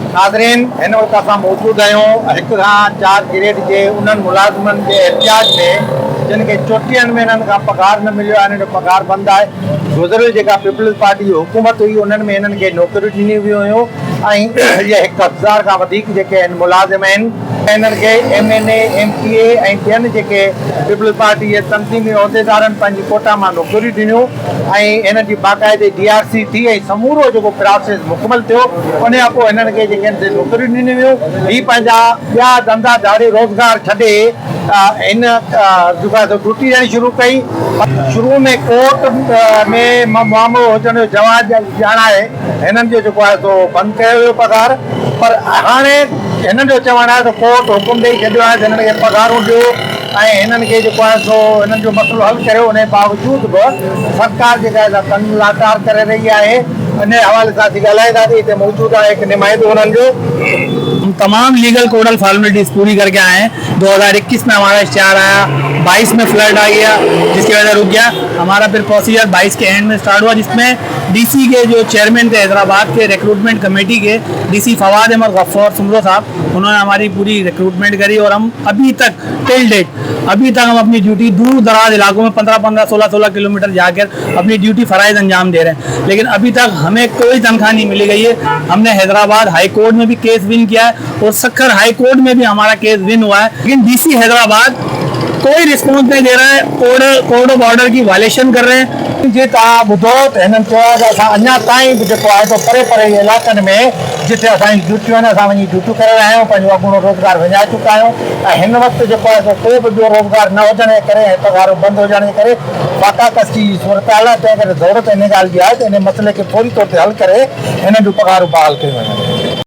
नाज़रीन, हिन वक़्तु असां मौजूदु आहियूं 1 खां 4 ग्रेड जे उन्हनि मुलाज़िमनि जे एहतियाज में जिन खे 34 महीननि खां पघार न मिलियो आहे, हिन जो पघार बंदि आहे। गुज़िरियल जेका पीपल्स पार्टी जी हुकूमत हुई उन्हनि में हिननि खे नौकरियूं ॾिनियूं वियूं हुयूं ऐं इहे 1000 खां वधीक जेके आहिनि मुलाज़िम आहिनि, हिननि खे MNA, MPA ऐं ॿियनि जेके पीपल्स पार्टी जे तनज़ीमी उहिदेदारनि पंहिंजी कोटा मां नौकरियूं ॾिनियूं ऐं हिन जी बाक़ाइदे DRC थी ऐं समूरो जेको प्रोसेस मुकमल थियो। उन खां पोइ हिननि खे जेके आहिनि नौकरियूं ॾिनियूं वियूं। हीअ पंहिंजा ॿिया धंधा दाड़ी रोज़गार छॾे हिन जेका ड्यूटी ॾियणी शुरू कई। शुरू में कोर्ट में मामिलो हुजण जो जवाब ॼाणाए हिननि जो जेको आहे सो बंदि कयो वियो पघार, पर हाणे हिननि जो चवणु आहे त कोर्ट हुकुम ॾेई छॾियो आहे त हिननि खे पघारूं ॾियो ऐं हिननि खे जेको आहे सो हिननि जो मसइलो हल करियो। उन जे बावजूद बि सरकार जेका आहे कन लाचार करे रही आहे। इन हवाले सां असीं ॻाल्हाईंदासीं। हिते मौजूदु आहे हिकु नुमाइंदो हुननि जो। हम तमाम लीगल कोडल फॉर्मेलिटीज पूरी करके आए हैं। 2021 में हमारा इश्तिहार आया, 22 में फ्लड आ गया जिसकी वजह से रुक गया। हमारा फिर प्रोसीजर 22 के एंड में स्टार्ट हुआ, जिसमें DC के जो चेयरमैन थे हैदराबाद के रिक्रूटमेंट कमेटी के, DC फवाद अहमद गफ्फार सुमरो साहब, उन्होंने हमारी पूरी रिक्रूटमेंट करी और हम अभी तक टिल डेट हम अपनी ड्यूटी दूर दराज इलाकों में 15-15, 16-16 किलोमीटर जाकर अपनी ड्यूटी फ़राइज़ अंजाम दे रहे हैं। लेकिन अभी तक हमें कोई तनख्वाह नहीं मिली गई है। हमने हैदराबाद हाई कोर्ट में भी केस विन किया है और सक्खर हाई कोर्ट में भी हमारा केस विन हुआ है, लेकिन DC हैदराबाद कोई रिस्पॉन्स नहीं दे रहा है। कोड ऑफ ऑर्डर की वायलेशन कर रहे हैं। जे तव्हां ॿुधो त हिननि चयो आहे त असां अञा ताईं बि जेको आहे परे परे इलाइक़नि में जिते असांजी ड्यूटियूं आहिनि असां वञी ड्यूटियूं करे रहिया आहियूं, पंहिंजो अॻूणो रोज़गार विञाए चुका आहियूं ऐं हिन वक़्तु जेको आहे को बि ॿियो रोज़गार न हुजण जे करे ऐं पघार बंदि हुजण जे करे वाक़ाकस जी सूरत हाल आहे। तंहिं करे ज़रूरत इन ॻाल्हि जी आहे त इन मसइले खे फौरी तौर ते हल करे हिननि जूं पघारूं बहाल कयूं वञनि।